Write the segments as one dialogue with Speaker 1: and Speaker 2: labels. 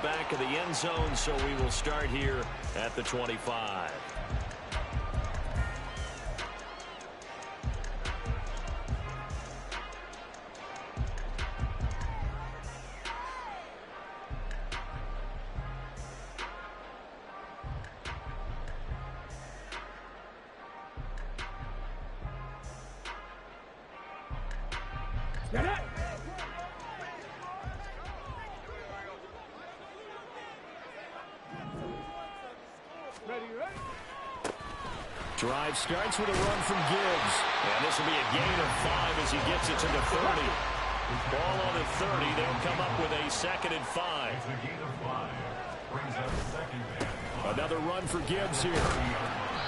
Speaker 1: back of the end zone, so we will start here at the 25.
Speaker 2: Drive starts with a run from Gibbs.
Speaker 1: And this will be a gain of 5 as he gets it to the 30. Ball on the 30. They'll come up with a 2nd and 5.
Speaker 2: Another run for Gibbs here.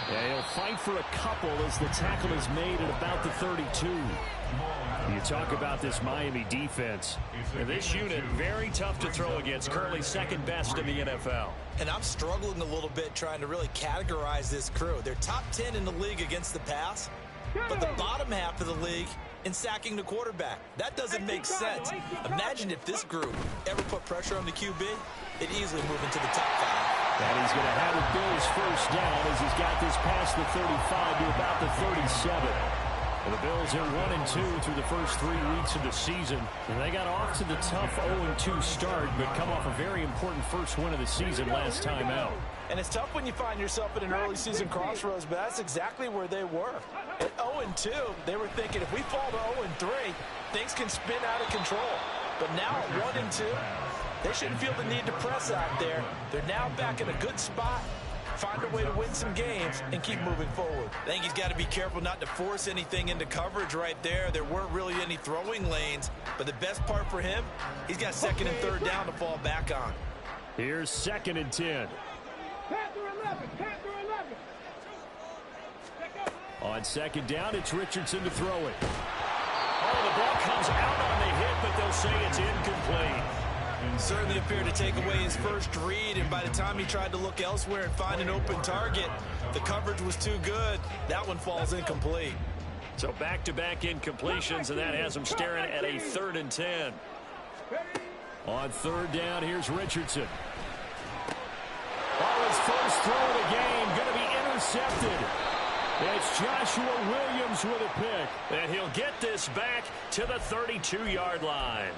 Speaker 2: Yeah, he'll fight for a couple as the tackle is made at about the 32. You talk about this Miami defense.
Speaker 1: And this unit, very tough to throw against. Currently second best in the NFL.
Speaker 3: And I'm struggling a little bit trying to really categorize this crew. They're top 10 in the league against the pass, but the bottom half of the league in sacking the quarterback. That doesn't make sense. Imagine if this group ever put pressure on the QB, they'd easily move into the top 5.
Speaker 2: And he's going to have it Bills first down as he's got this past the 35 to about the 37. And the Bills are 1-2 through the first 3 weeks of the season. And they got off to the tough 0-2 start, but come off a very important first win of the season last time out.
Speaker 3: And it's tough when you find yourself at an early season crossroads, but that's exactly where they were. At 0-2, they were thinking if we fall to 0-3, things can spin out of control. But now at 1-2, they shouldn't feel the need to press out there. They're now back in a good spot. Find a way to win some games and keep moving forward. I think he's got to be careful not to force anything into coverage right there. There weren't really any throwing lanes, but the best part for him, he's got 2nd and 3rd down to fall back on.
Speaker 2: Here's 2nd and 10. On 2nd down, it's Richardson to throw it.
Speaker 1: Oh, the ball comes out on the hit, but they'll say it's incomplete.
Speaker 3: Certainly appeared to take away his first read, and by the time he tried to look elsewhere and find an open target, the coverage was too good. That one falls incomplete.
Speaker 1: So back-to-back incompletions, and that has him staring at a 3rd and 10.
Speaker 2: On 3rd down, here's Richardson. Oh, his first throw of the game going to be intercepted. It's Joshua Williams with a pick.
Speaker 1: And he'll get this back to the 32-yard line.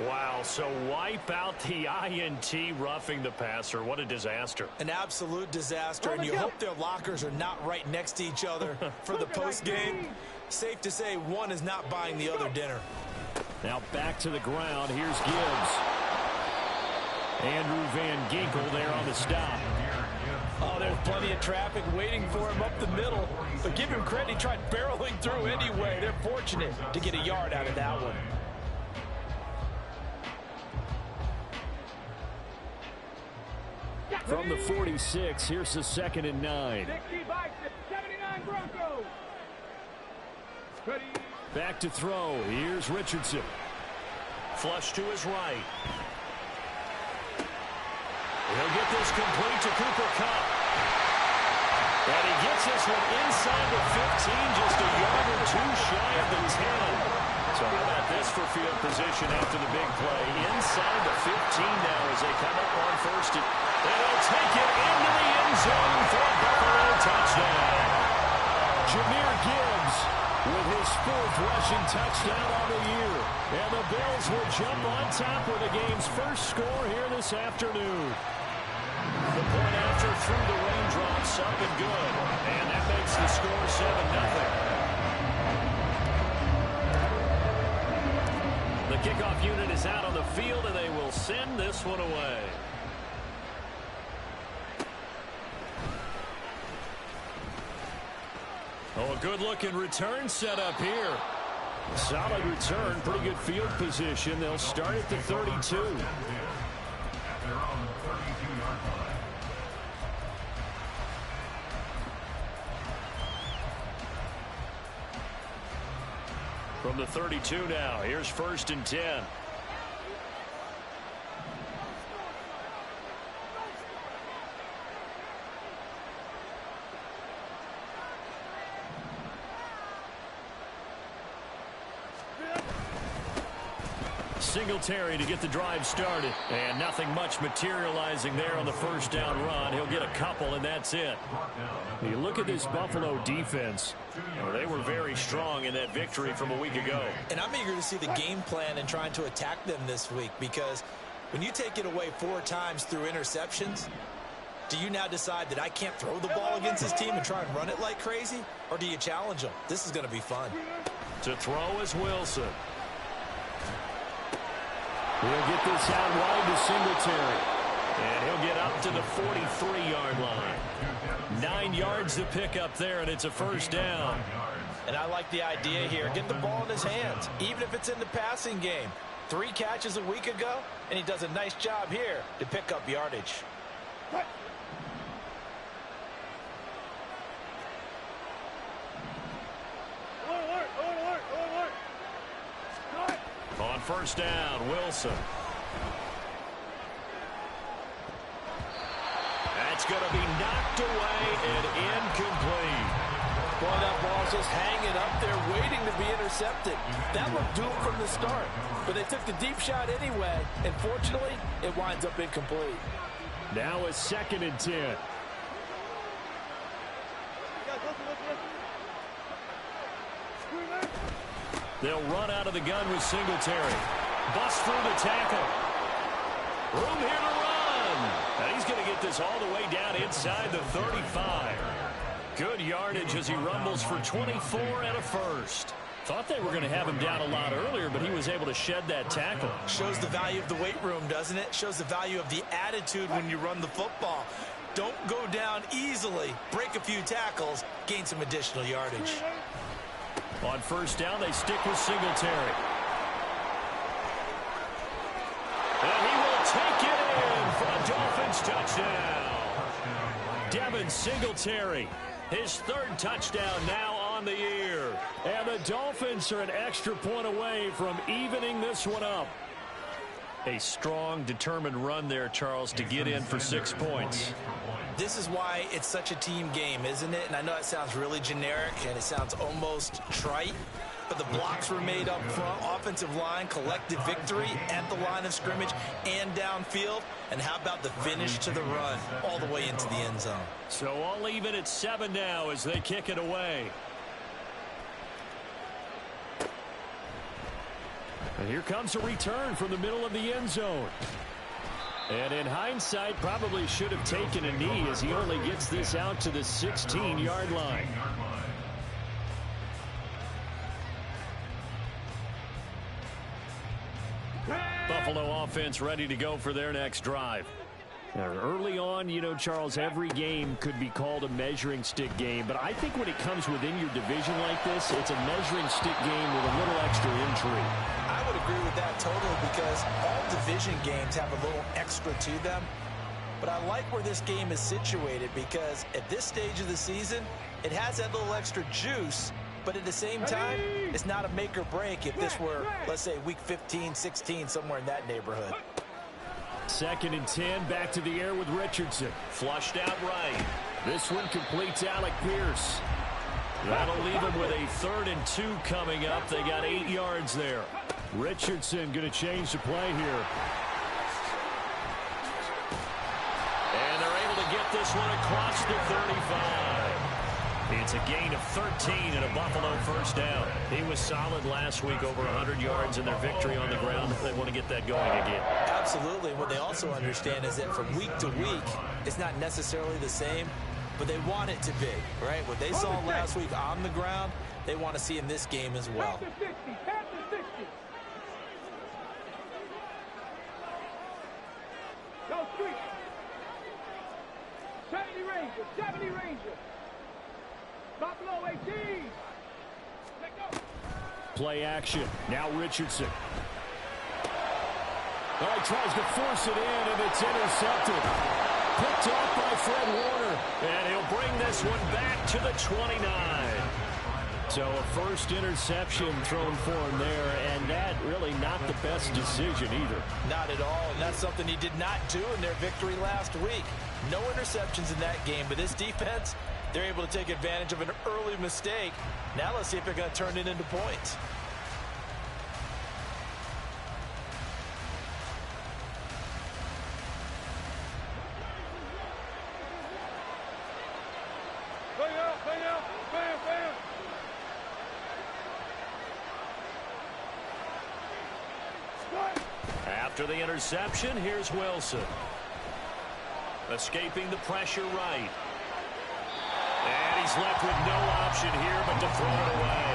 Speaker 1: Wow, so wipe out the INT, roughing the passer. What a disaster.
Speaker 3: An absolute disaster, and you hope their lockers are not right next to each other for the postgame. Safe to say one is not buying the other dinner.
Speaker 2: Now back to the ground. Here's Gibbs. Andrew Van Ginkel there on the stop.
Speaker 3: Oh, there's plenty of traffic waiting for him up the middle. But give him credit, he tried barreling through anyway. They're fortunate to get a yard out of that one.
Speaker 2: From the 46, here's the 2nd and 9. Back to throw. Here's Richardson.
Speaker 1: Flush to his right. He'll get this complete to Cooper Kupp. And he gets this one inside the 15, just a yard or 2 shy of the 10. So how about this for field position after the big play? Inside the 15 now as they come up on 1st. And they'll take it into the end zone for a Buffalo touchdown.
Speaker 2: Jahmyr Gibbs with his 4th rushing touchdown on the year. And the Bills will jump on top with the game's first score here this afternoon.
Speaker 1: The point after through the raindrops, up and good. And that makes the score 7-0. The kickoff unit is out on the field, and they will send this one away. Oh, a good-looking return set up here.
Speaker 2: Solid return, pretty good field position. They'll start at the 32.
Speaker 1: From the 32 now, here's 1st and 10.
Speaker 2: Singletary to get the drive started. And nothing much materializing there on the first down run. He'll get a couple, and that's it. You look at this Buffalo defense. They were very strong in that victory from a week ago.
Speaker 3: And I'm eager to see the game plan and trying to attack them this week, because when you take it away 4 times through interceptions, do you now decide that I can't throw the ball against this team and try and run it like crazy? Or do you challenge them? This is going to be fun.
Speaker 2: To throw is Wilson. He'll get this out wide to Singletary. And he'll get up to the 43-yard line. 9 yards to pick up there, and it's a first down.
Speaker 3: And I like the idea here. Get the ball in his hands, even if it's in the passing game. 3 catches a week ago, and he does a nice job here to pick up yardage.
Speaker 2: On first down, Wilson. That's going to be knocked away and incomplete.
Speaker 3: Boy, that ball's just hanging up there waiting to be intercepted. That looked doomed from the start, but they took the deep shot anyway, and fortunately, it winds up incomplete.
Speaker 2: Now a 2nd and 10. They'll run out of the gun with Singletary. Bust through the tackle. Room here to run. And he's going to get this all the way down inside the 35. Good yardage as he rumbles for 24 and a first. Thought they were going to have him down a lot earlier, but he was able to shed that tackle.
Speaker 3: Shows the value of the weight room, doesn't it? Shows the value of the attitude when you run the football. Don't go down easily. Break a few tackles. Gain some additional yardage.
Speaker 2: On first down, they stick with Singletary. And he will take it in for a Dolphins touchdown. Devin Singletary, his 3rd touchdown now on the year. And the Dolphins are an extra point away from evening this one up. A strong, determined run there, Charles, to get in for 6 points.
Speaker 3: This is why it's such a team game, isn't it? And I know it sounds really generic and it sounds almost trite, but the blocks were made up front. Offensive line, collective victory at the line of scrimmage and downfield. And how about the finish to the run all the way into the end zone?
Speaker 2: So all even at 7 now as they kick it away. And here comes a return from the middle of the end zone. And in hindsight, probably should have taken a knee as he only gets this out to the 16-yard line. Buffalo offense ready to go for their next drive. Now, early on, you know, Charles, every game could be called a measuring stick game. But I think when it comes within your division like this, it's a measuring stick game with a little extra intrigue.
Speaker 3: I would agree with that totally, because all division games have a little extra to them. But I like where this game is situated, because at this stage of the season, it has that little extra juice. But at the same time, it's not a make or break if this were, let's say, week 15, 16, somewhere in that neighborhood.
Speaker 2: 2nd and 10, back to the air with Richardson. Flushed out right. This one completes Alec Pierce. That'll leave him with a 3rd and 2 coming up. They got 8 yards there. Richardson going to change the play here. And they're able to get this one across the 35. It's a gain of 13 and a Buffalo first down. He was solid last week, over 100 yards in their victory on the ground. They want to get that going again.
Speaker 3: Absolutely. What they also understand is that from week to week, it's not necessarily the same, but they want it to be, right? What they saw last week on the ground, they want to see in this game as well.
Speaker 4: Go street. 70 Ranger, 70 Ranger. Buffalo 18. Let go.
Speaker 2: Play action. Now Richardson. Oh, he tries to force it in, and it's intercepted. Picked off by Fred Warner. And he'll bring this one back to the 29. So a first interception thrown for him there, and that really not the best decision either.
Speaker 3: Not at all, and that's something he did not do in their victory last week. No interceptions in that game, but this defense, they're able to take advantage of an early mistake. Now let's see if they're going to turn it into points.
Speaker 1: After the interception, here's Wilson. Escaping the pressure right. And he's left with no option here but to throw it away.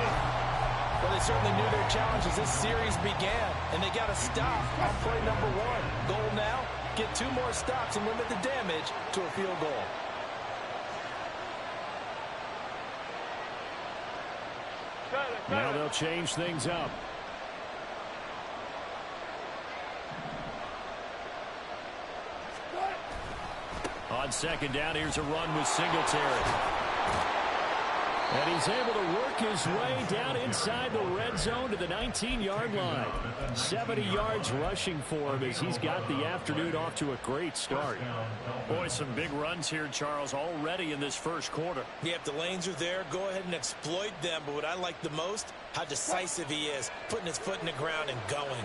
Speaker 3: Well, they certainly knew their challenge as this series began, and they got to stop on play number 1. Goal now, get 2 more stops and limit the damage to a field goal.
Speaker 2: Now they'll change things up.
Speaker 1: On second down, here's a run with Singletary.
Speaker 2: And he's able to work his way down inside the red zone to the 19-yard line. 70 yards rushing for him as he's got the afternoon off to a great start.
Speaker 1: Boy, some big runs here, Charles, already in this first quarter.
Speaker 3: Yeah, if the lanes are there, go ahead and exploit them. But what I like the most, how decisive he is, putting his foot in the ground and going.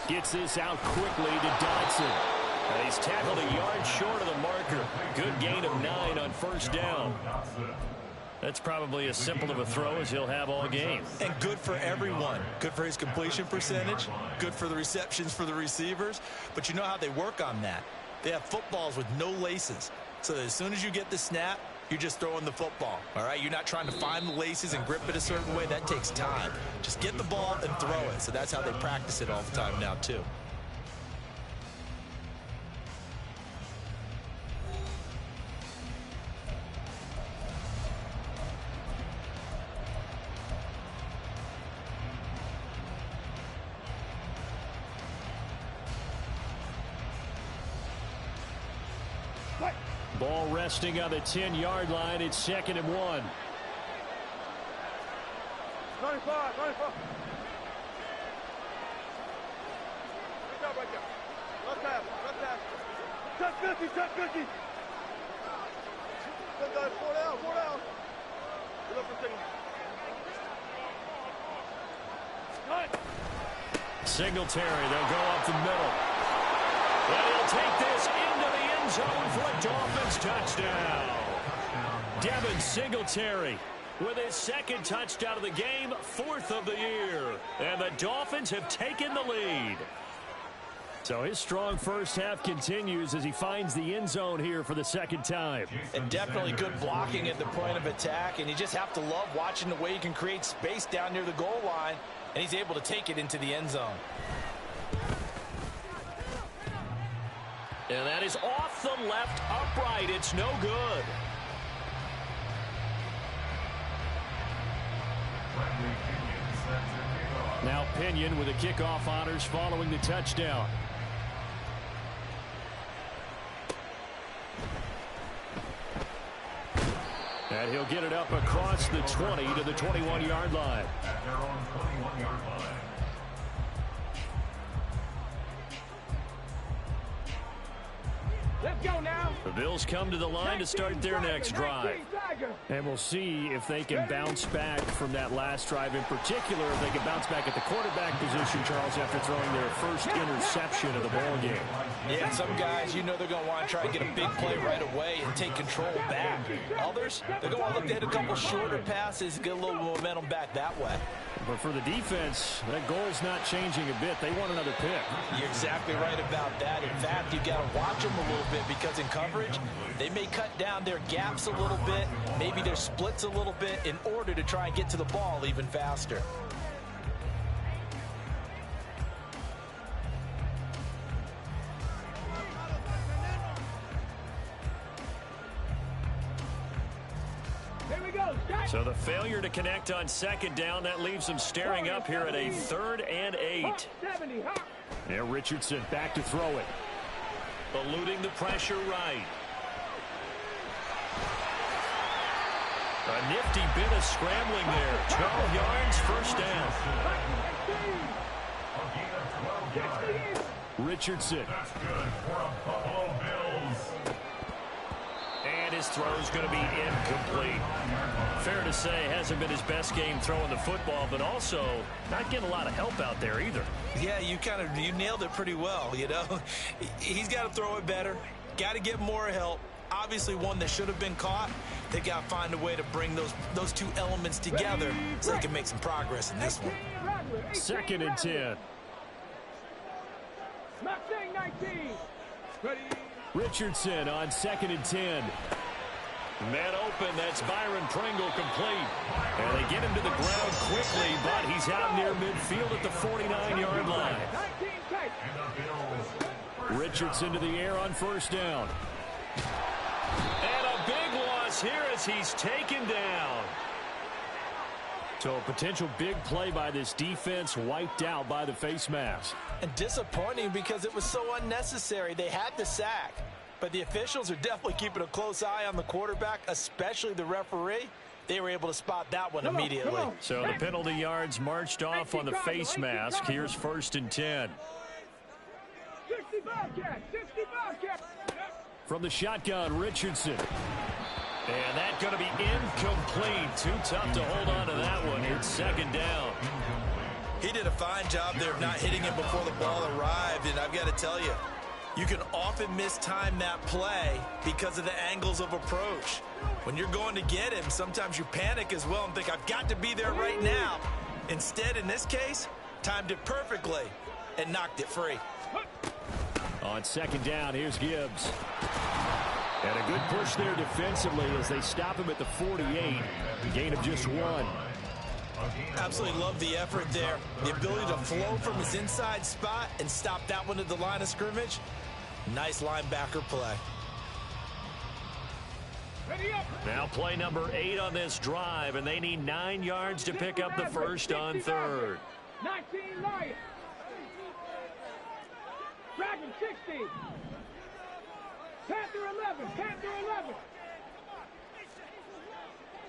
Speaker 2: Gets this out quickly to Dodson.
Speaker 1: And he's tackled a yard short of the marker. Good gain of 9 on first down. That's probably as simple of a throw as he'll have all game.
Speaker 3: And good for everyone. Good for his completion percentage. Good for the receptions for the receivers. But you know how they work on that. They have footballs with no laces. So as soon as you get the snap, you're just throwing the football. All right, you're not trying to find the laces and grip it a certain way. That takes time. Just get the ball and throw it. So that's how they practice it all the time now, too.
Speaker 2: Ball resting on the 10-yard line. It's 2nd and 1.
Speaker 4: 95, 95. Right there. Left half. Touch 50, touch 50. Good guys, 4 down. Good up for
Speaker 1: Singletary, they'll go up the middle. And he'll take this into the end zone for a Dolphins touchdown. Devin Singletary with his 2nd touchdown of the game, 4th of the year. And the Dolphins have taken the lead.
Speaker 2: So his strong first half continues as he finds the end zone here for the 2nd time.
Speaker 3: And definitely good blocking at the point of attack. And you just have to love watching the way he can create space down near the goal line. And he's able to take it into the end zone.
Speaker 1: And that is off the left upright. It's no good.
Speaker 2: Now Pinion with the kickoff honors following the touchdown. And he'll get it up across the 20 to the 21-yard line.
Speaker 4: Let's go now.
Speaker 1: The Bills come to the line to start their next drive.
Speaker 2: And we'll see if they can bounce back from that last drive, in particular if they can bounce back at the quarterback position, Charles, after throwing their first interception of the ball game.
Speaker 3: Yeah, some guys, you know they're going to want to try and get a big play right away and take control back. Others, they're going to want to look to hit a couple shorter passes, get a little momentum back that way.
Speaker 2: But for the defense, that goal's not changing a bit. They want another pick.
Speaker 3: You're exactly right about that. In fact, you've got to watch them a little bit because in coverage, they may cut down their gaps a little bit, maybe their splits a little bit in order to try and get to the ball even faster.
Speaker 1: So the failure to connect on 2nd down, that leaves them staring up here at a 3rd and 8.
Speaker 2: Now Richardson back to throw it.
Speaker 1: Eluding the pressure right. A nifty bit of scrambling there. 12 yards, first down. Richardson. And
Speaker 2: his throw is going to be incomplete. Fair to say, hasn't been his best game throwing the football, but also not getting a lot of help out there either.
Speaker 3: Yeah, you nailed it pretty well, you know. He's got to throw it better, got to get more help. Obviously one that should have been caught. They got to find a way to bring those two elements together so they can make some progress in this one.
Speaker 2: 2nd and 10.
Speaker 4: Mustang 19. Ready.
Speaker 2: Richardson on 2nd and 10.
Speaker 1: Man open, that's Byron Pringle complete.
Speaker 2: And they get him to the ground quickly, but he's out near midfield at the 49-yard line.
Speaker 4: 19 tight.
Speaker 2: Richardson to the air on 1st down.
Speaker 1: And a big loss here as he's taken down.
Speaker 2: So a potential big play by this defense wiped out by the face mask.
Speaker 3: And disappointing because it was so unnecessary. They had the sack, but the officials are definitely keeping a close eye on the quarterback, especially the referee. They were able to spot that one immediately.
Speaker 2: So the penalty yards marched off on the face mask. Here's 1st and 10.
Speaker 4: 60 Bobcat. 60 Bobcat.
Speaker 2: From the shotgun, Richardson.
Speaker 1: And that's going to be incomplete. Too tough to hold on to that one. It's 2nd down.
Speaker 3: He did a fine job there of not hitting him before the ball arrived, and I've got to tell you, you can often mistime that play because of the angles of approach. When you're going to get him, sometimes you panic as well and think, I've got to be there right now. Instead, in this case, timed it perfectly and knocked it free.
Speaker 2: On 2nd down, here's Gibbs. And a good push there defensively as they stop him at the 48. Gain of just 1.
Speaker 3: Absolutely love the effort there. The ability to flow from his inside spot and stop that one at the line of scrimmage. Nice linebacker play.
Speaker 4: Ready up.
Speaker 1: Now play number 8 on this drive, and they need 9 yards to pick up the first on 3rd.
Speaker 4: 19 Lions. Dragon 60. Panther 11. Panther 11.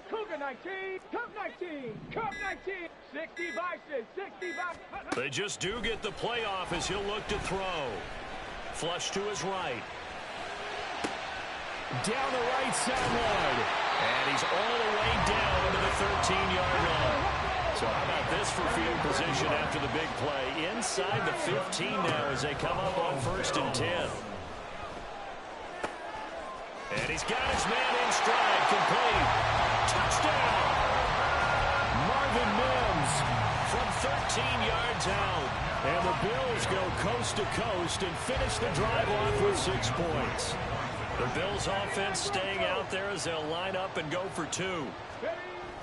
Speaker 4: Cougar 19. Cub 19. Cub 19. 60 Bison. 60 Bison.
Speaker 1: They just do get the playoff as he'll look to throw. Flush to his right.
Speaker 2: Down the right sideline.
Speaker 1: And he's all the way down to the 13-yard line. So how about this for field position after the big play? Inside the 15 now as they come up on 1st and 10. And he's got his man in stride, complete. Touchdown!
Speaker 2: Marvin Mims
Speaker 1: From 13 yards out.
Speaker 2: and the Bills go coast to coast and finish the drive off with 6 points.
Speaker 1: The Bills offense staying out there as they'll line up and go for 2.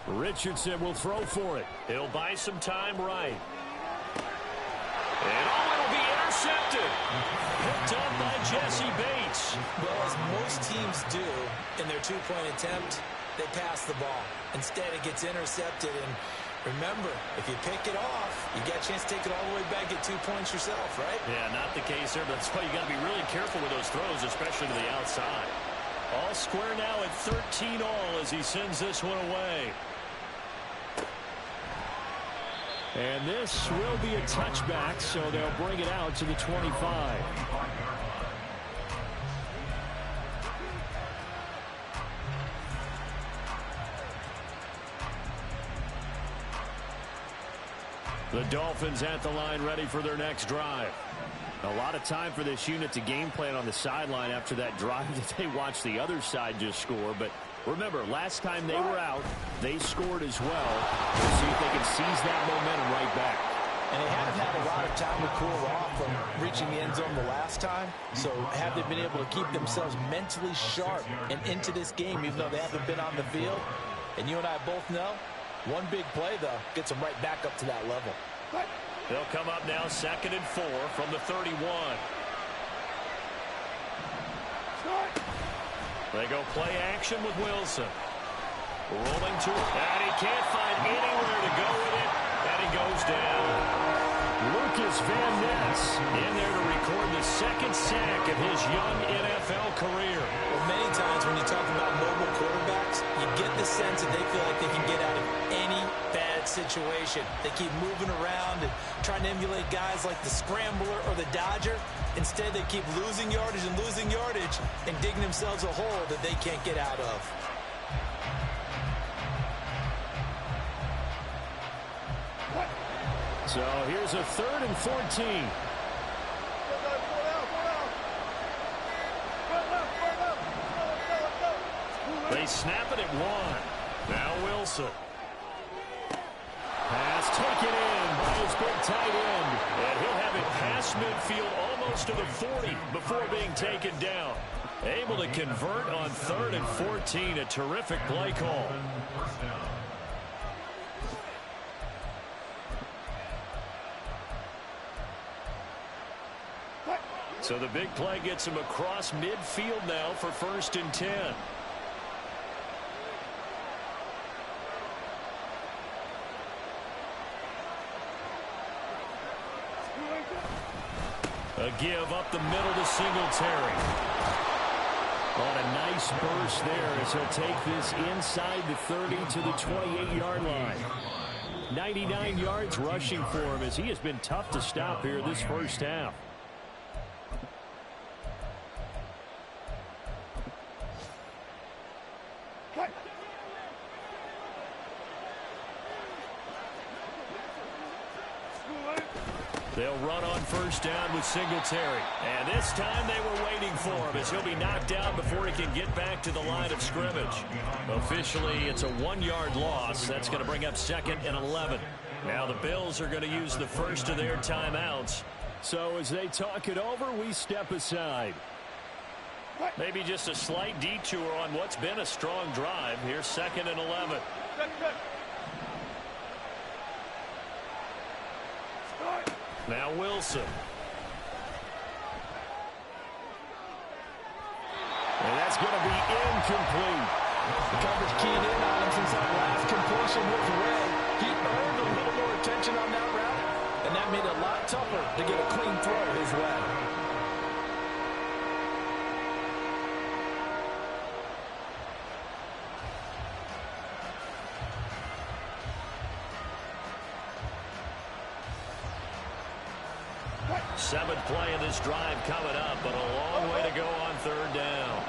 Speaker 2: Richardson will throw for it.
Speaker 1: He'll buy some time right. And it'll be intercepted. Picked up by Jesse Bates.
Speaker 3: Well, as most teams do in their two-point attempt, they pass the ball. Instead, it gets intercepted. And remember, if you pick it off, you get a chance to take it all the way back, get 2 points yourself, right?
Speaker 1: Yeah, not the case there. But that's why you got to be really careful with those throws, especially to the outside. All square now at 13 all as he sends this one away.
Speaker 2: And this will be a touchback, so they'll bring it out to the 25. The Dolphins at the line ready for their next drive. A lot of time for this unit to game plan on the sideline after that drive that they watched the other side just score. But remember, last time they were out, they scored as well. We'll see if they can seize that momentum right back.
Speaker 3: And they haven't had a lot of time to cool off from reaching the end zone the last time. So have they been able to keep themselves mentally sharp and into this game, even though they haven't been on the field? And you and I both know, one big play, though, gets them right back up to that level.
Speaker 1: They'll come up now 2nd and 4 from the 31. They go play action with Wilson. Rolling to it. And he can't find anywhere to go with it. And he goes down.
Speaker 2: Lucas Van Ness
Speaker 1: in there to record the
Speaker 2: second sack of his young NFL career.
Speaker 3: Well, many times when you talk about mobile quarterbacks, you get the sense that they feel like they can get out of any bad situation. They keep moving around and trying to emulate guys like the Scrambler or the Dodger. Instead, they keep losing yardage and digging themselves a hole that they can't get out of.
Speaker 2: So here's a 3rd and 14. They snap it at 1. Now Wilson. Pass taken in by his big tight end. And he'll have it past midfield almost to the 40 before being taken down. Able to convert on 3rd and 14. A terrific play call. So the big play gets him across midfield now for 1st and 10. A give up the middle to Singletary. On a nice burst there as he'll take this inside the 30 to the 28-yard line. 99 yards rushing for him as he has been tough to stop here this first half. They'll run on 1st down with Singletary. And this time they were waiting for him as he'll be knocked down before he can get back to the line of scrimmage. Officially, it's a 1-yard loss. That's going to bring up 2nd and 11. Now the Bills are going to use the first of their timeouts. So as they talk it over, we step aside. Maybe just a slight detour on what's been a strong drive. Here's 2nd and 11. Now Wilson. And that's going to be incomplete.
Speaker 3: The coverage keyed in on him since that last completion was Ray. He earned a little more attention on that route, and that made it a lot tougher to get a clean throw his way.
Speaker 2: Seventh play of this drive coming up, but a long way to go on 3rd down.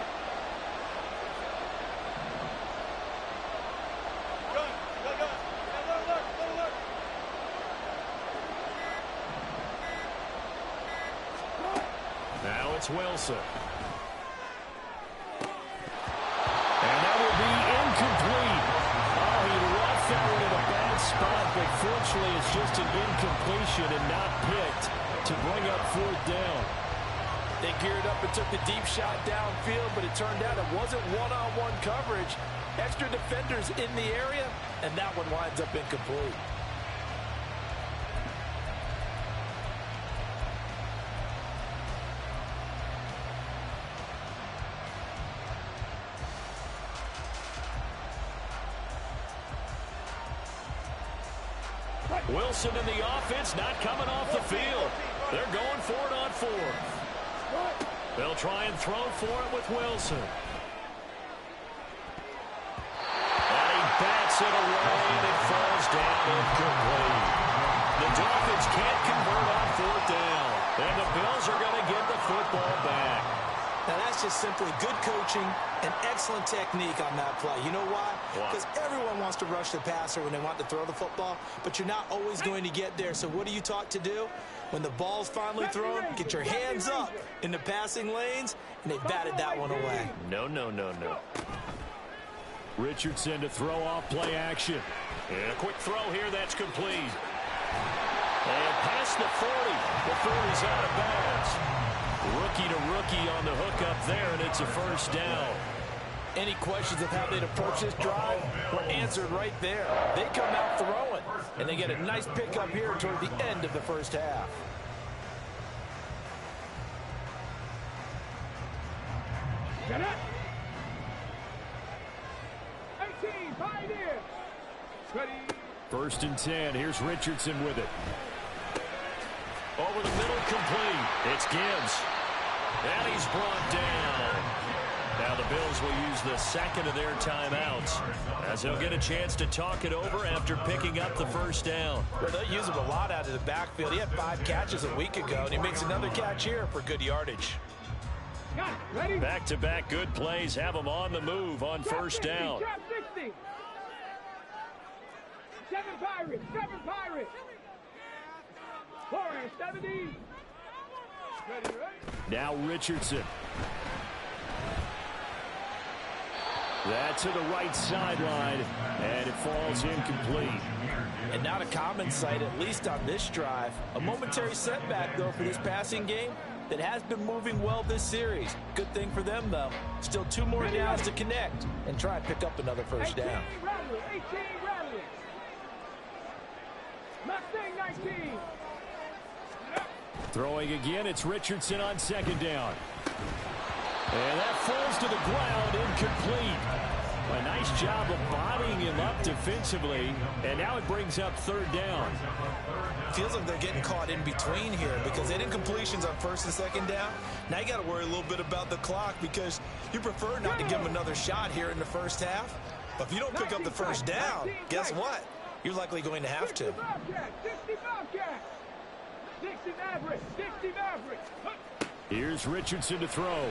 Speaker 2: Now it's Wilson. And that will be incomplete. Oh, he left that one in a bad spot, but fortunately it's just an incompletion and not picked to bring up 4th down.
Speaker 3: They geared up and took the deep shot downfield, but it turned out it wasn't one-on-one coverage. Extra defenders in the area, and that one winds up incomplete.
Speaker 2: Wilson in the offense, not coming off the field. They're going for it on 4th. They'll try and throw for it with Wilson. And he bats it away, and it falls down incomplete. The Dolphins can't convert on 4th down. And the Bills are going to get the football back.
Speaker 3: Now, that's just simply good coaching and excellent technique on that play. You know why? Because everyone wants to rush the passer when they want to throw the football, but you're not always going to get there. So what are you taught to do? When the ball's finally thrown, get your hands up in the passing lanes, and they batted that one away.
Speaker 2: No. Richardson to throw off play action. And a quick throw here, that's complete. And past the 40 before he's out of bounds. Rookie to rookie on the hook up there, and it's a 1st down.
Speaker 3: Any questions of how they'd approach this drive were answered right there. They come out throwing, and they get a nice pickup here toward the end of the first half.
Speaker 4: Get it. 18, Pioneers. Ready.
Speaker 2: 1st and 10. Here's Richardson with it.
Speaker 1: Over the middle, complete. It's Gibbs. And he's brought down. Now the Bills will use the second of their timeouts as they'll get a chance to talk it over after picking up the first down.
Speaker 3: Well, they'll use him a lot out of the backfield. He had 5 catches a week ago, and he makes another catch here for good yardage.
Speaker 1: Back-to-back good plays have them on the move on first down.
Speaker 4: Trap 60. 7 Pirates. 7 Pirates. 4 and 70. Ready, right?
Speaker 2: Now Richardson. That to the right sideline, and it falls incomplete.
Speaker 3: And not a common sight, at least on this drive. A momentary setback, though, for this passing game that has been moving well this series. Good thing for them, though. Still 2 more downs to connect and try and pick up another first down.
Speaker 4: 18 Rattler. Mustang 19.
Speaker 2: Throwing again, it's Richardson on second down. And that falls to the ground, incomplete. A nice job of bodying him up defensively, and now it brings up third down.
Speaker 3: Feels like they're getting caught in between here because they did incompletions on first and second down. Now you got to worry a little bit about the clock because you prefer not to give them another shot here in the first half. But if you don't pick up the first down, guess what? You're likely going to have to.
Speaker 4: 60 Bobcat. 60 Maverick. 60 Maverick.
Speaker 2: Here's Richardson to throw.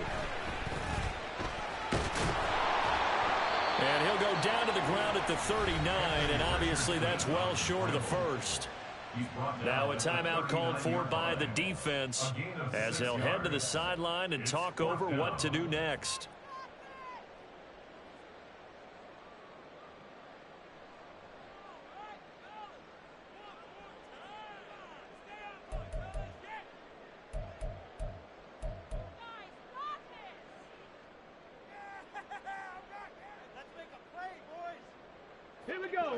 Speaker 1: And he'll go down to the ground at the 39, and obviously that's well short of the first. Now a timeout called for by the defense as they'll head to the sideline and talk over what to do next.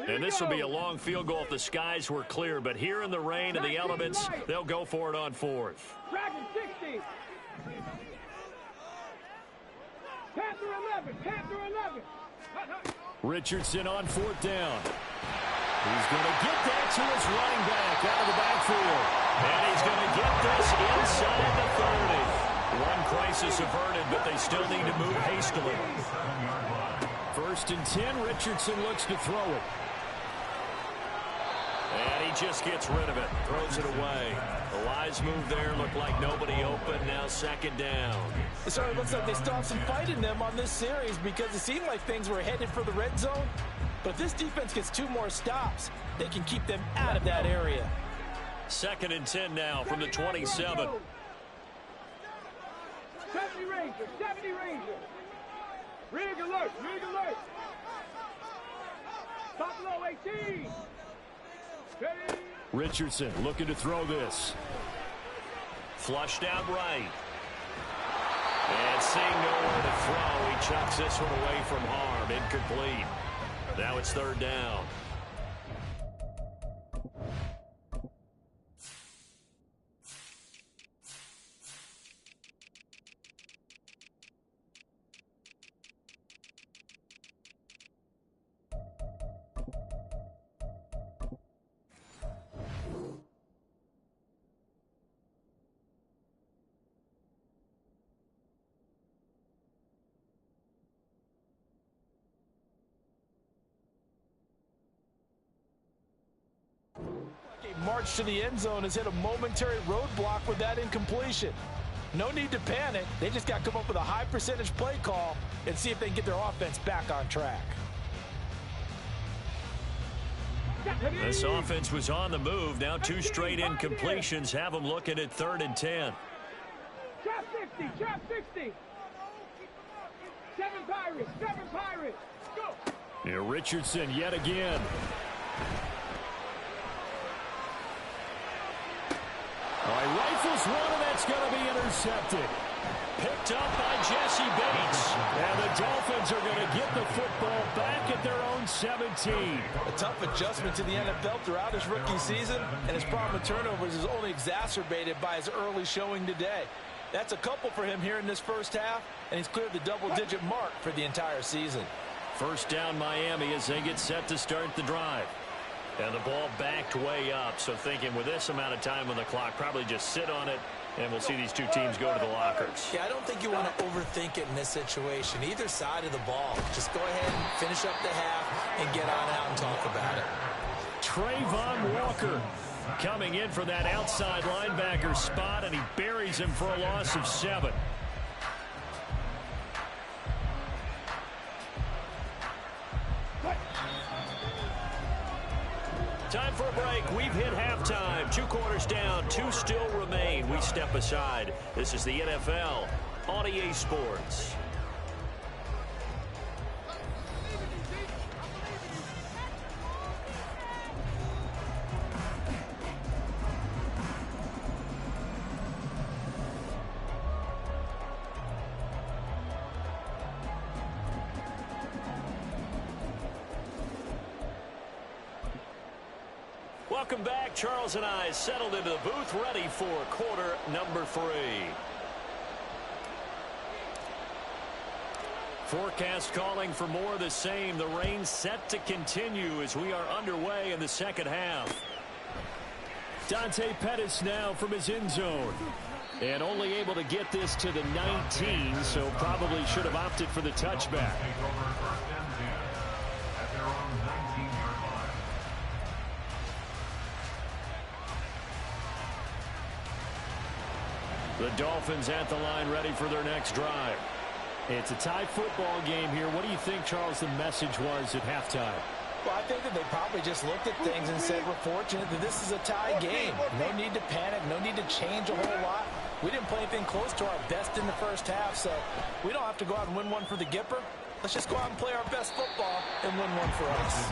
Speaker 1: And this will be a long field goal if the skies were clear, but here in the rain and the elements, they'll go for it on fourth.
Speaker 4: Dragon 60. Panther 11. Panther 11.
Speaker 2: Richardson on fourth down. He's going to get that to his running back out of the backfield.
Speaker 1: And he's going to get this inside the 30. One crisis averted, but they still need to move hastily.
Speaker 2: First and 10, Richardson looks to throw it.
Speaker 1: And he just gets rid of it, throws it away. The wise move there, looked like nobody open, now second down.
Speaker 3: Sorry, it looks like they still have some fight in them on this series because it seemed like things were headed for the red zone. But if this defense gets 2 more stops, they can keep them out of that area.
Speaker 1: Second and 10 now from the 27.
Speaker 4: 70 Ranger. 70 Ranger. Rig alert. Rig alert. Buffalo 18. Ready.
Speaker 2: Richardson looking to throw this.
Speaker 1: Flushed out right. And seeing nowhere to throw, he chucks this one away from harm. Incomplete. Now it's third down.
Speaker 3: March to the end zone has hit a momentary roadblock with that incompletion. No need to panic. They just got to come up with a high percentage play call and see if they can get their offense back on track.
Speaker 1: This offense was on the move. Now 2 straight incompletions have them looking at third and 10.
Speaker 4: Trap 60. Trap 60. 7 Pirates. 7 Pirates. Go.
Speaker 2: Here Richardson yet again. All right, rifles one, and that's going to be intercepted.
Speaker 1: Picked up by Jesse Bates.
Speaker 2: And the Dolphins are going to get the football back at their own 17.
Speaker 3: A tough adjustment to the NFL throughout his rookie season, and his problem with turnovers is only exacerbated by his early showing today. That's a couple for him here in this first half, and he's cleared the double-digit mark for the entire season.
Speaker 1: First down Miami as they get set to start the drive.
Speaker 2: And the ball backed way up, so thinking with this amount of time on the clock, probably just sit on it, and we'll see these two teams go to the lockers.
Speaker 3: Yeah, I don't think you want to overthink it in this situation. Either side of the ball. Just go ahead and finish up the half and get on out and talk about it.
Speaker 2: Trayvon Walker coming in for that outside linebacker spot, and he buries him for a loss of 7. Time for a break. We've hit halftime. 2 quarters down, 2 still remain. We step aside. This is the NFL on EA Sports. Welcome back. Charles and I settled into the booth, ready for quarter number 3. Forecast calling for more of the same. The rain set to continue as we are underway in the second half. Dante Pettis now from his end zone. And only able to get this to the 19, so probably should have opted for the touchback. The Dolphins at the line, ready for their next drive. It's a tie football game here. What do you think, Charles, the message was at halftime?
Speaker 3: Well, I think that they probably just looked at things and said, we're fortunate that this is a tie game. No need to panic. No need to change a whole lot. We didn't play anything close to our best in the first half, so we don't have to go out and win one for the Gipper. Let's just go out and play our best football and win one for us.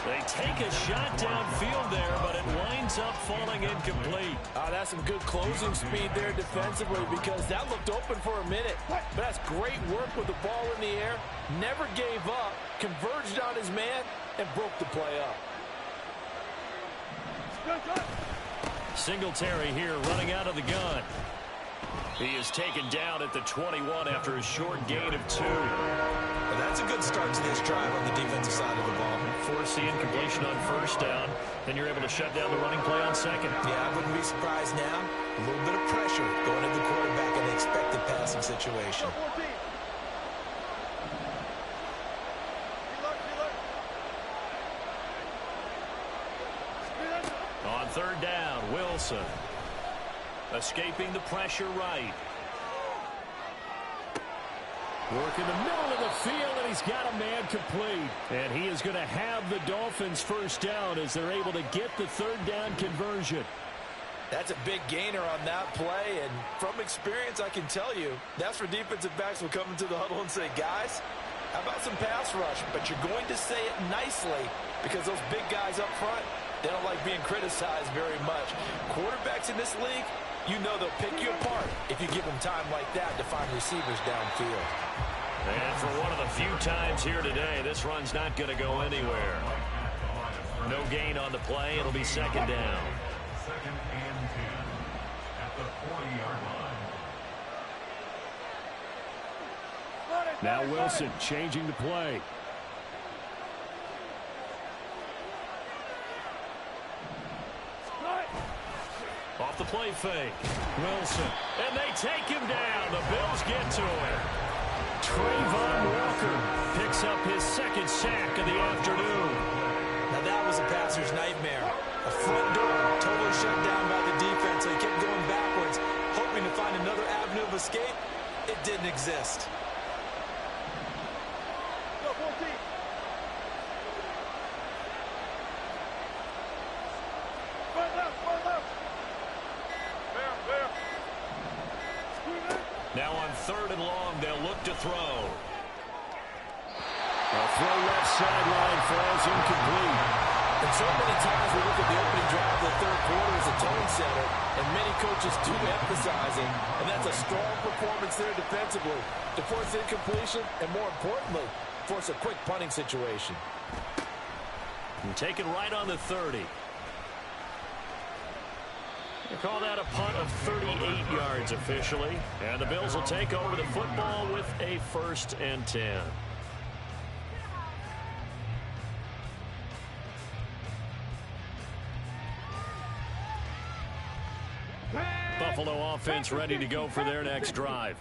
Speaker 2: They take a shot downfield there, but it winds up falling incomplete.
Speaker 3: That's some good closing speed there defensively, because that looked open for a minute. But that's great work with the ball in the air. Never gave up, converged on his man, and broke the play up.
Speaker 2: Singletary here running out of the gun. He is taken down at the 21 after a short gain of 2.
Speaker 3: And that's a good start to this drive on the defensive side of the ball.
Speaker 2: Force the incompletion on first down, then you're able to shut down the running play on second.
Speaker 3: Yeah, I wouldn't be surprised now. A little bit of pressure going at the quarterback in the expected passing situation.
Speaker 2: On third down, Wilson. Escaping the pressure right. Work in the middle of the field, and he's got a man complete. And he is going to have the Dolphins first down as they're able to get the third down conversion.
Speaker 3: That's a big gainer on that play, and from experience, I can tell you, that's where defensive backs will come into the huddle and say, guys, how about some pass rush? But you're going to say it nicely, because those big guys up front, they don't like being criticized very much. Quarterbacks in this league, you know they'll pick you apart if you give them time like that to find receivers downfield.
Speaker 2: And for one of the few times here today, this run's not going to go anywhere. No gain on the play. It'll be second down.
Speaker 5: Second and 10 at the 40-yard line.
Speaker 2: Now Wilson changing the play. Off the play fake. Wilson. And they take him down. The Bills get to him. Trayvon Walker picks up his second sack of the afternoon.
Speaker 3: Now that was a passer's nightmare. A front door totally shut down by the defense. So he kept going backwards, hoping to find another avenue of escape. It didn't exist.
Speaker 2: Now on third and long, they'll look to throw. A throw left sideline falls incomplete.
Speaker 3: And so many times we look at the opening drive of the third quarter as a tone setter, and many coaches do emphasize it, and that's a strong performance there defensively to force incompletion and, more importantly, force a quick punting situation.
Speaker 2: And taken right on the 30. They call that a punt of 38 yards officially. And the Bills will take over the football with a 1st and 10. offense ready to go for their next drive.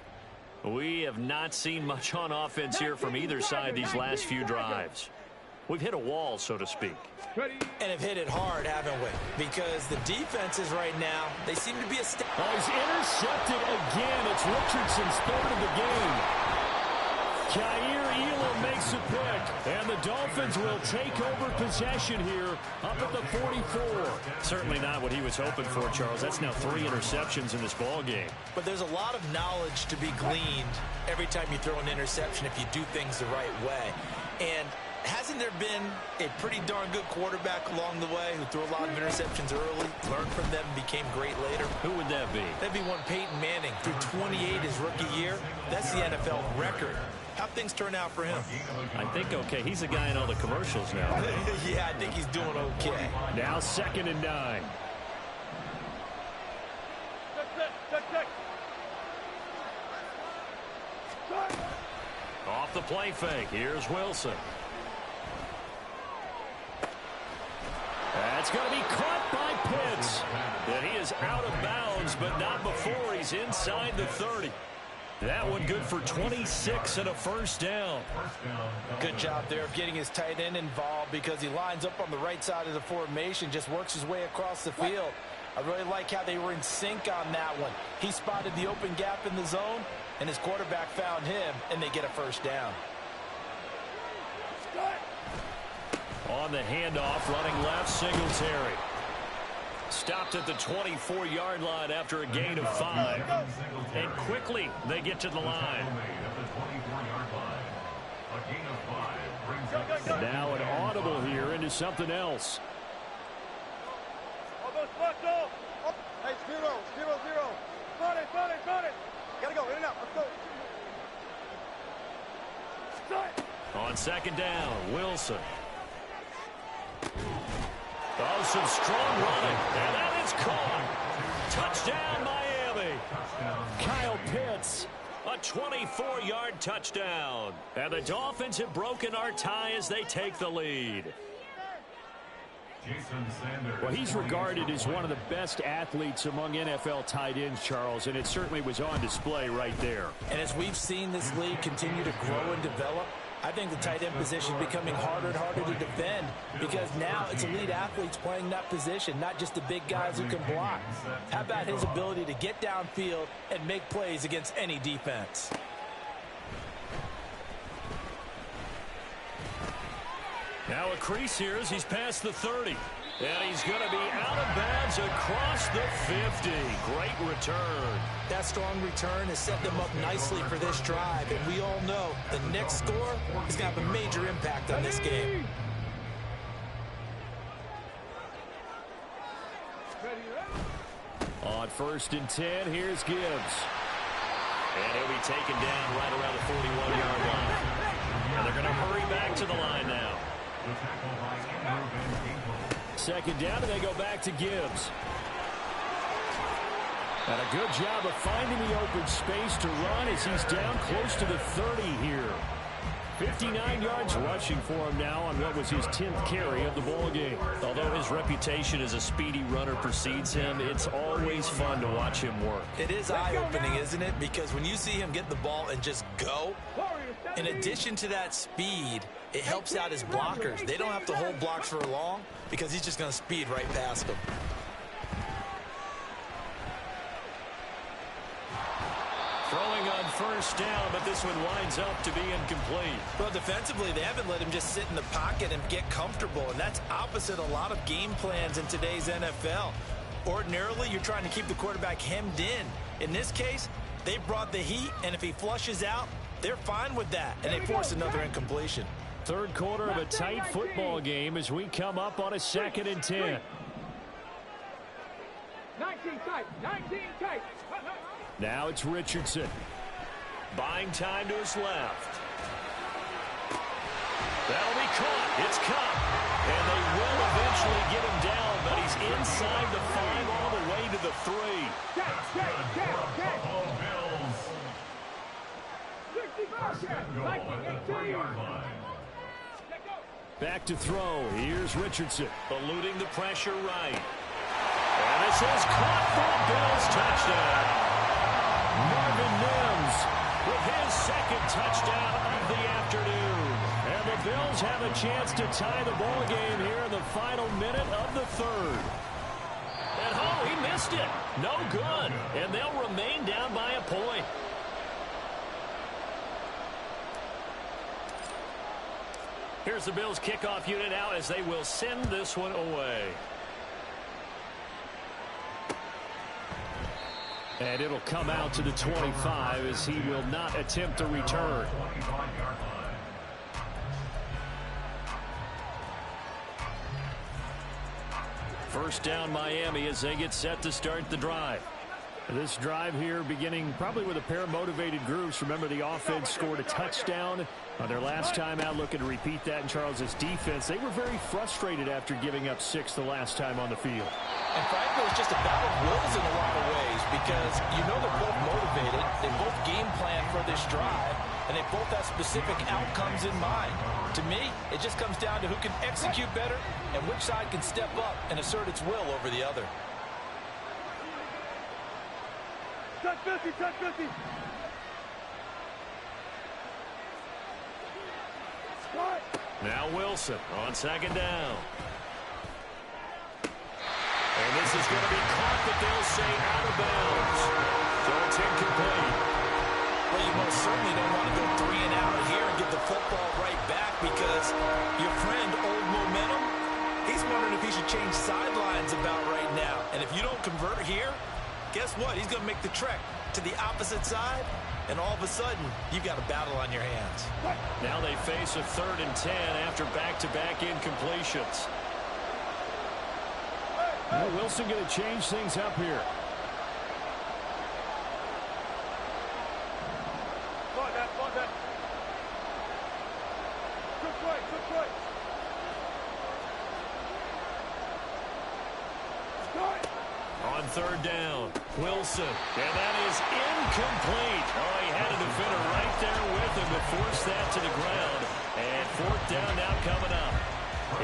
Speaker 2: We have not seen much on offense here from either side these last few drives. We've hit a wall, so to speak.
Speaker 3: And have hit it hard, haven't we? Because the defenses right now, they seem to be a step.
Speaker 2: Oh, he's intercepted again. It's Richardson's third of the game. Kaiir Elam makes a pick, and the Dolphins will take over possession here up at the 44. Certainly not what he was hoping for, Charles. That's now 3 interceptions in this ball game.
Speaker 3: But there's a lot of knowledge to be gleaned every time you throw an interception if you do things the right way. And hasn't there been a pretty darn good quarterback along the way who threw a lot of interceptions early, learned from them, became great later?
Speaker 2: Who would that be?
Speaker 3: That'd be one Peyton Manning. Threw 28 his rookie year. That's the NFL record. How'd things turn out for him?
Speaker 2: I think okay. He's the guy in all the commercials now.
Speaker 3: Yeah, I think he's doing okay.
Speaker 2: Now 2nd and 9. Off the play fake. Here's Wilson. That's going to be caught by Pitts. And he is out of bounds, but not before he's inside the 30. That one good for 26 and a first down.
Speaker 3: Good job there of getting his tight end involved because he lines up on the right side of the formation, just works his way across the field. I really like how they were in sync on that one. He spotted the open gap in the zone, and his quarterback found him, and they get a first down.
Speaker 2: On the handoff, running left, Singletary. Stopped at the 24-yard line after a gain of 5. And quickly, they get to the line. And now an audible here into something else.
Speaker 4: Hey, 0, 0, 0. Got it. Gotta go, in and out, let's go.
Speaker 2: On 2nd down, Wilson. Oh, some strong running, and that is caught. Touchdown, Miami. Kyle Pitts, a 24-yard touchdown. And the Dolphins have broken our tie as they take the lead. Well, he's regarded as one of the best athletes among NFL tight ends, Charles, and it certainly was on display right there.
Speaker 3: And as we've seen this league continue to grow and develop, I think the tight end position is becoming harder and harder to defend because now it's elite athletes playing that position, not just the big guys who can block. How about his ability to get downfield and make plays against any defense?
Speaker 2: Now a crease here as he's past the 30. And he's going to be out of bounds across the 50. Great return.
Speaker 3: That strong return has set them up nicely for this drive. And we all know the next score is going to have a major impact on this game.
Speaker 2: On 1st and 10, here's Gibbs. And he'll be taken down right around the 41-yard line. And they're going to hurry back to the line now. 2nd down, and they go back to Gibbs. And a good job of finding the open space to run as he's down close to the 30 here. 59 yards rushing for him now on what was his 10th carry of the ball game. Although his reputation as a speedy runner precedes him, it's always fun to watch him work.
Speaker 3: It is eye-opening, isn't it? Because when you see him get the ball and just go, in addition to that speed, it helps out his blockers. They don't have to hold blocks for long because he's just going to speed right past them.
Speaker 2: Throwing on 1st down, but this one winds up to be incomplete.
Speaker 3: Well, defensively, they haven't let him just sit in the pocket and get comfortable, and that's opposite a lot of game plans in today's NFL. Ordinarily, you're trying to keep the quarterback hemmed in. In this case, they brought the heat, and if he flushes out, they're fine with that, and they force another incompletion.
Speaker 2: 3rd quarter of a tight football game as we come up on a 2nd and 10.
Speaker 4: 19 tight, 19 tight.
Speaker 2: Now it's Richardson. Buying time to his left. That'll be caught. It's caught. And they will eventually get him down, but he's inside the 5 all the way to the 3. Back to throw. Here's Richardson. Eluding the pressure right. And this is caught for a Bills touchdown. touchdown of the afternoon. And the Bills have a chance to tie the ball game here in the final minute of the third. And oh, he missed it. No good. And they'll remain down by a point. Here's the Bills kickoff unit now as they will send this one away. And it'll come out to the 25 as he will not attempt a return. First down Miami as they get set to start the drive. This drive here beginning probably with a pair of motivated groups. Remember, the offense scored a touchdown on their last time out, looking to repeat that in Charles's defense. They were very frustrated after giving up 6 the last time on the field.
Speaker 3: And frankly, it's just a battle of wills in a lot of ways because you know they're both motivated. They both game plan for this drive, and they both have specific outcomes in mind. To me, it just comes down to who can execute better and which side can step up and assert its will over the other.
Speaker 4: Touch 50, touch 50.
Speaker 2: Now Wilson on second down. And this is going to be caught, but they'll say out of bounds. So it's incomplete.
Speaker 3: Well, you most certainly don't want to go 3 and out here and get the football right back because your friend, Old Momentum, he's wondering if he should change sidelines about right now. And if you don't convert here, guess what? He's going to make the trek to the opposite side, and all of a sudden, you've got a battle on your hands.
Speaker 2: Now they face a 3rd and 10 after back-to-back incompletions. Well, Wilson going to change things up here. On 3rd down, Wilson, and that is incomplete. Oh, he had a defender right there with him to force that to the ground. And 4th down now coming up.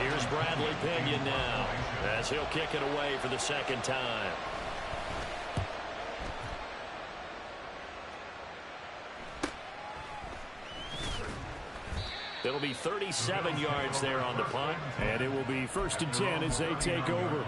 Speaker 2: Here's Bradley Pinion now as he'll kick it away for the 2nd time. It'll be 37 yards there on the punt, and it will be 1st and 10 as they take over.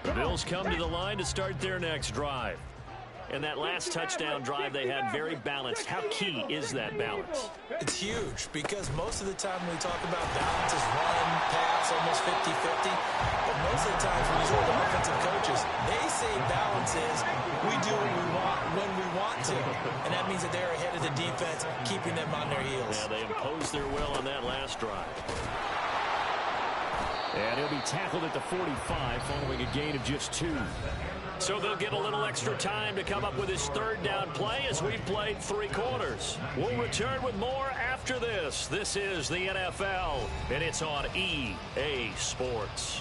Speaker 2: The Bills come to the line to start their next drive. And that last touchdown drive they had very balanced. How key is that balance?
Speaker 3: It's huge because most of the time when we talk about balance is run, pass, almost 50-50. But most of the times when you talk to offensive coaches, they say balance is we do what we want when we want to. And that means that they're ahead of the defense, keeping them on their heels.
Speaker 2: Yeah, they imposed their will on that last drive. And he'll be tackled at the 45 following a gain of just 2. So they'll get a little extra time to come up with his 3rd down play as we've played 3 quarters. We'll return with more after this. This is the NFL, and it's on EA Sports.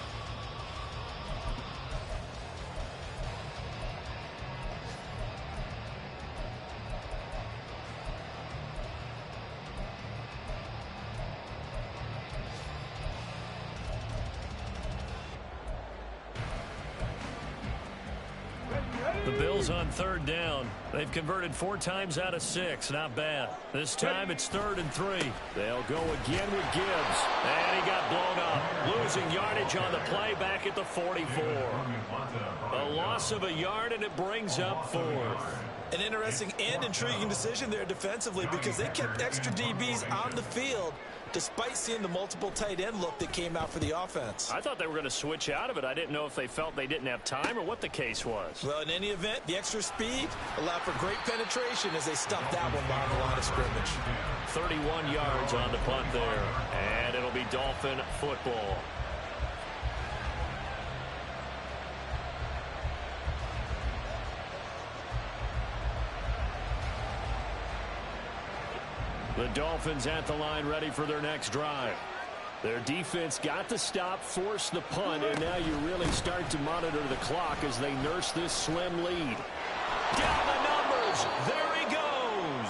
Speaker 2: The Bills on 3rd down. They've converted 4 times out of 6. Not bad. This time it's 3rd and 3. They'll go again with Gibbs. And he got blown up. Losing yardage on the play back at the 44. A loss of a yard, and it brings up 4th.
Speaker 3: An interesting and intriguing decision there defensively because they kept extra DBs on the field despite seeing the multiple tight end look that came out for the offense.
Speaker 2: I thought they were going to switch out of it. I didn't know if they felt they didn't have time or what the case was.
Speaker 3: Well, in any event, the extra speed allowed for great penetration as they stuffed that one behind the line of scrimmage.
Speaker 2: 31 yards on the punt there, and it'll be Dolphin football. The Dolphins at the line ready for their next drive. Their defense got the stop, forced the punt, and now you really start to monitor the clock as they nurse this slim lead. Down the numbers. There he goes.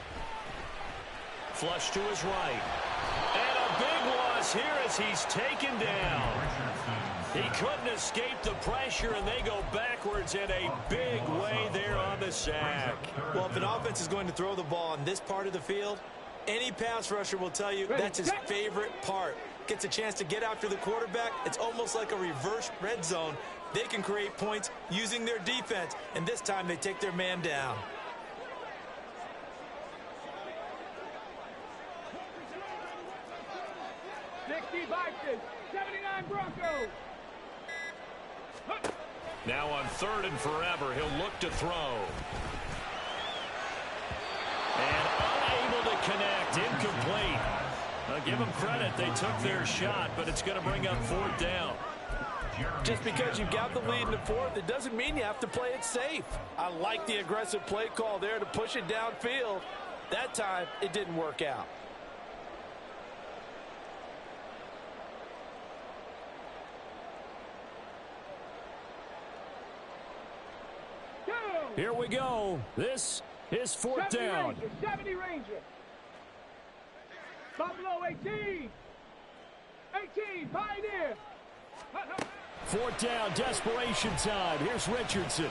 Speaker 1: flush to his right. And a big loss here as he's taken down. He couldn't escape the pressure, and they go backwards in a big way there on the sack.
Speaker 3: Well, if an offense is going to throw the ball in this part of the field, any pass rusher will tell you that's his favorite part. Gets a chance to get after the quarterback. It's almost like a reverse red zone. They can create points using their defense, and this time they take their man down.
Speaker 4: Vikings, 79 Broncos.
Speaker 1: Now on 3rd and forever, he'll look to throw. And unable to connect, incomplete. Give them credit, they took their shot, but it's going to bring up 4th down.
Speaker 3: Just because you've got the lead in the 4th, it doesn't mean you have to play it safe. I like the aggressive play call there to push it downfield. That time, it didn't work out.
Speaker 2: Here we go. This is 4th down.
Speaker 4: 70 Ranger. Buffalo 18. 18, Pioneer.
Speaker 2: 4th down, desperation time. Here's Richardson.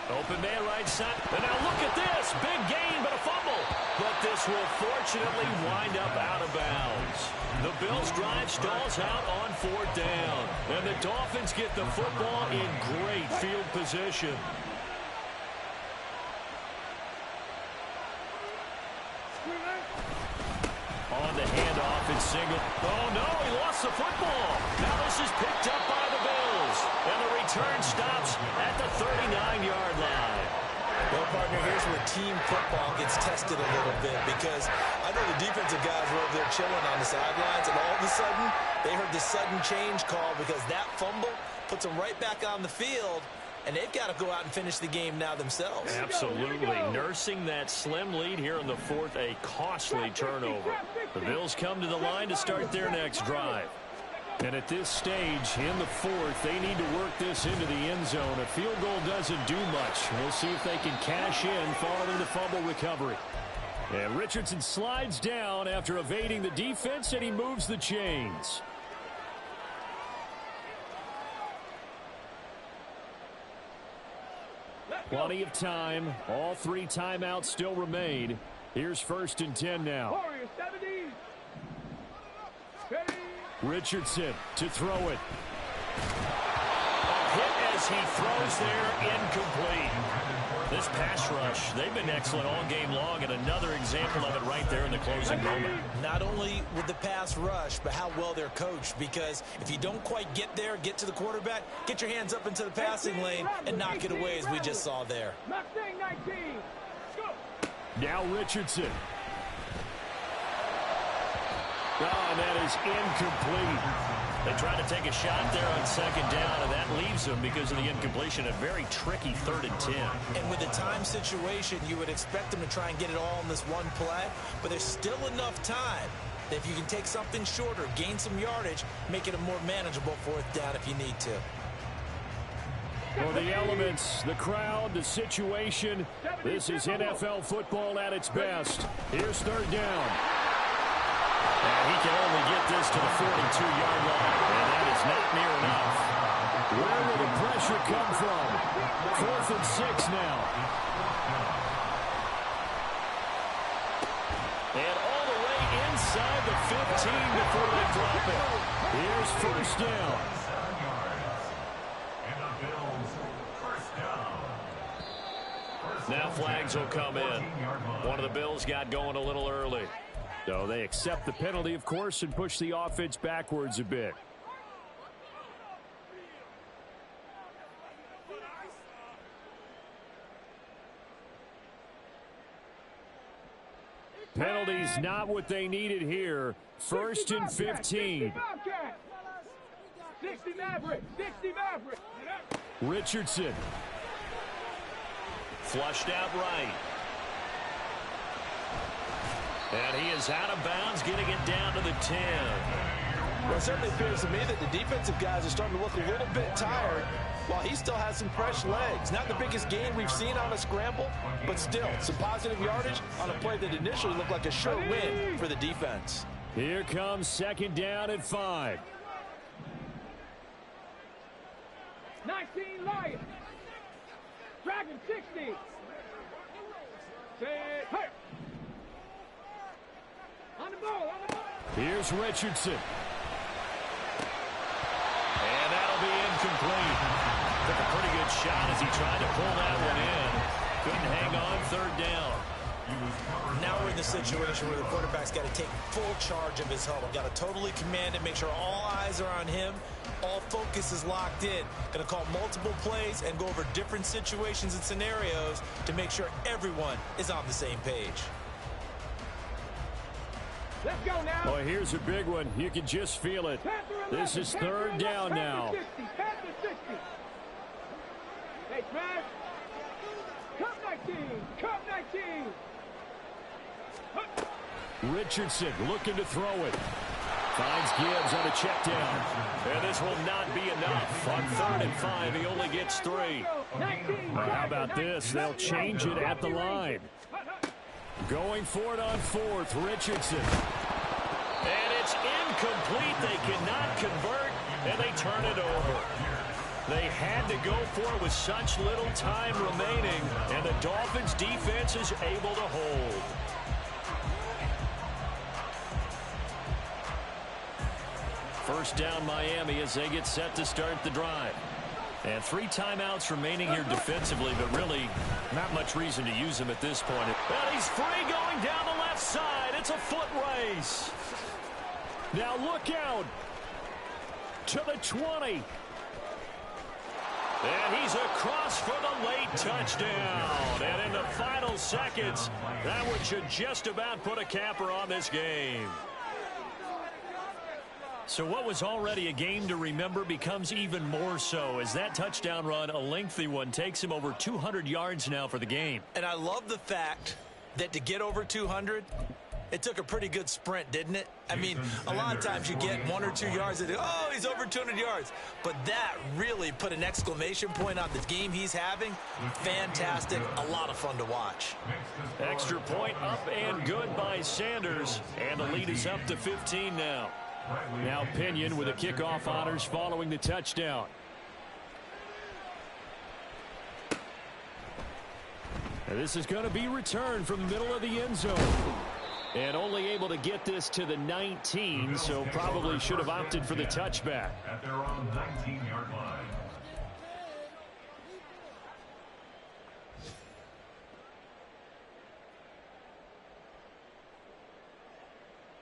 Speaker 1: Open man right side. And now look at this. Big gain, but a fumble. But this will fortunately wind up out of bounds. The Bills' drive stalls out on 4th down. And the Dolphins get the football in great field position. On the handoff, it's Single. Oh, no, he lost the football. Now this is picked up by the Bills. And the return stops at the 39-yard line.
Speaker 3: Well, partner, here's where team football gets tested a little bit, because I know the defensive guys were over there chilling on the sidelines, and all of a sudden, they heard the sudden change call because that fumble puts them right back on the field, and they've got to go out and finish the game now themselves.
Speaker 1: Absolutely. Nursing that slim lead here in the 4th, a costly turnover. The Bills come to the line to start their next drive.
Speaker 2: And at this stage, in the 4th, they need to work this into the end zone. A field goal doesn't do much. We'll see if they can cash in following the fumble recovery. And Richardson slides down after evading the defense, and he moves the chains. Plenty of time. All 3 timeouts still remain. Here's 1st and 10 now.
Speaker 4: Warriors 70. Ready.
Speaker 2: Richardson to throw it.
Speaker 1: A hit as he throws there, incomplete. This pass rush, they've been excellent all game long, and another example of it right there in the closing moment.
Speaker 3: Not only with the pass rush, but how well they're coached, because if you don't quite get there, get to the quarterback, get your hands up into the passing lane and knock it away, as we just saw there.
Speaker 4: Mustang 19. Go.
Speaker 2: Now Richardson. Oh, and that is incomplete.
Speaker 1: They tried to take a shot there on 2nd down, and that leaves them, because of the incompletion, a very tricky 3rd and 10.
Speaker 3: And with the time situation, you would expect them to try and get it all in this one play, but there's still enough time that if you can take something shorter, gain some yardage, make it a more manageable 4th down if you need to.
Speaker 2: For the elements, the crowd, the situation, this is NFL football at its best. Here's 3rd down.
Speaker 1: And he can only get this to the 42-yard line, and that is not near enough.
Speaker 2: Where will the pressure come from? 4th and 6 now.
Speaker 1: And all the way inside the 15 before they drop it.
Speaker 2: Here's 1st down.
Speaker 5: And the Bills, 1st down.
Speaker 1: Now flags will come in. One of the Bills got going a little early.
Speaker 2: So they accept the penalty, of course, and push the offense backwards a bit. Penalties not what they needed here. 1st and 15.
Speaker 4: 60 Maverick. 60 Maverick.
Speaker 2: Richardson.
Speaker 1: Flushed out right. And he is out of bounds, getting it down to the 10.
Speaker 3: Well, it certainly appears to me that the defensive guys are starting to look a little bit tired. while he still has some fresh legs. Not the biggest gain we've seen on a scramble, but still some positive yardage on a play that initially looked like a sure win for the defense.
Speaker 2: Here comes second down at 5.
Speaker 4: 19 Lions. Dragon 60. Set, hey. On the ball, on the ball.
Speaker 2: Here's Richardson.
Speaker 1: And that'll be incomplete. Took a pretty good shot as he tried to pull that one in. Couldn't hang on, third down.
Speaker 3: Now we're in the situation where the quarterback's got to take full charge of his huddle. Got to totally command it, make sure all eyes are on him. All focus is locked in. Going to call multiple plays and go over different situations and scenarios to make sure everyone is on the same page.
Speaker 4: Let's go now.
Speaker 2: Oh, here's a big one. You can just feel it. This is third down now.
Speaker 4: Pass to 60. Hey, Trav. Cup 19. Cup 19.
Speaker 2: Richardson looking to throw it. Finds Gibbs on a check down.
Speaker 1: And this will not be enough. On 3rd and 5, he only gets 3.
Speaker 2: Well, how about this? They'll change it at the line. Going for it on 4th, Richardson.
Speaker 1: And it's incomplete. They cannot convert, and they turn it over. They had to go for it with such little time remaining, and the Dolphins' defense is able to hold. First down Miami as they get set to start the drive. And 3 timeouts remaining here defensively, but really not much reason to use them at this point. And he's free going down the left side. It's a foot race.
Speaker 2: Now look out to the 20.
Speaker 1: And he's across for the late touchdown. And in the final seconds, that one should just about put a capper on this game.
Speaker 2: So what was already a game to remember becomes even more so as that touchdown run, a lengthy one, takes him over 200 yards now for the game.
Speaker 3: And I love the fact that to get over 200, it took a pretty good sprint, didn't it? I mean, a lot of times you get 1 or 2 yards and, oh, he's over 200 yards. But that really put an exclamation point on the game he's having. Fantastic. A lot of fun to watch.
Speaker 1: Extra point up and good by Sanders. And the lead is up to 15 now.
Speaker 2: Now Pinion with the kickoff honors following the touchdown. And this is going to be returned from the middle of the end zone. And only able to get this to the 19, so probably should have opted for the touchback.
Speaker 5: At their own 19-yard line.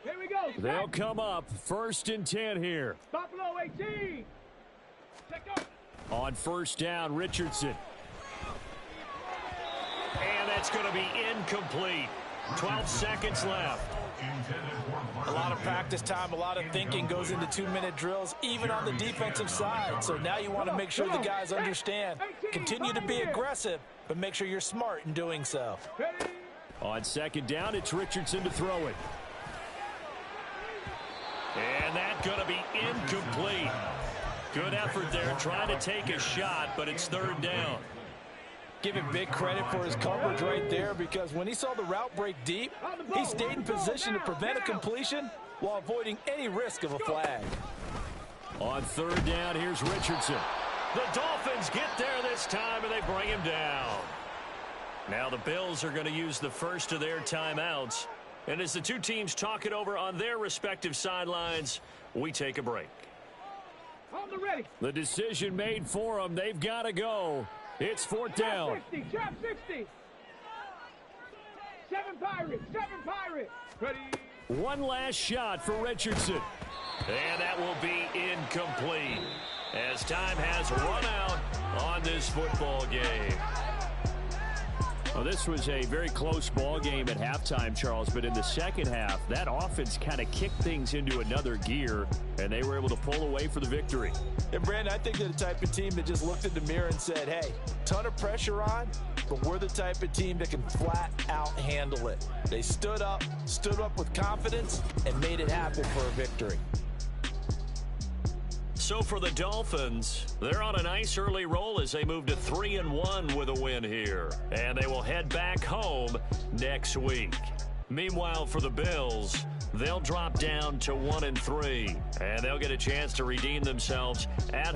Speaker 4: Here we go.
Speaker 2: They'll come up 1st and 10 here.
Speaker 4: Buffalo 18. Check out.
Speaker 2: On 1st down, Richardson.
Speaker 1: And that's going to be incomplete. 12 seconds left.
Speaker 3: A lot of practice time, a lot of thinking goes into 2-minute drills, even on the defensive side. So now you want to make sure the guys understand. Continue to be aggressive, but make sure you're smart in doing so.
Speaker 2: On 2nd down, it's Richardson to throw it.
Speaker 1: And that's going to be incomplete. Good effort there trying to take a shot, but it's 3rd down.
Speaker 3: Give him big credit for his coverage right there, because when he saw the route break deep, he stayed in position to prevent a completion while avoiding any risk of a flag.
Speaker 2: On 3rd down, here's Richardson.
Speaker 1: The Dolphins get there this time, and they bring him down. Now the Bills are going to use the first of their timeouts. And as the two teams talk it over on their respective sidelines, we take a break.
Speaker 4: On the ready.
Speaker 2: The decision made for them. They've got to go. It's 4th down.
Speaker 4: 60, trap 60. 7 Pirates, 7 Pirates. Ready.
Speaker 2: One last shot for Richardson.
Speaker 1: And that will be incomplete as time has run out on this football game.
Speaker 2: Well, this was a very close ball game at halftime, Charles, but in the second half, that offense kind of kicked things into another gear, and they were able to pull away for the victory.
Speaker 3: And, Brandon, I think they're the type of team that just looked in the mirror and said, hey, ton of pressure on, but we're the type of team that can flat out handle it. They stood up with confidence, and made it happen for a victory.
Speaker 1: So for the Dolphins, they're on a nice early roll as they move to 3-1 with a win here. And they will head back home next week. Meanwhile, for the Bills, they'll drop down to 1-3. And they'll get a chance to redeem themselves at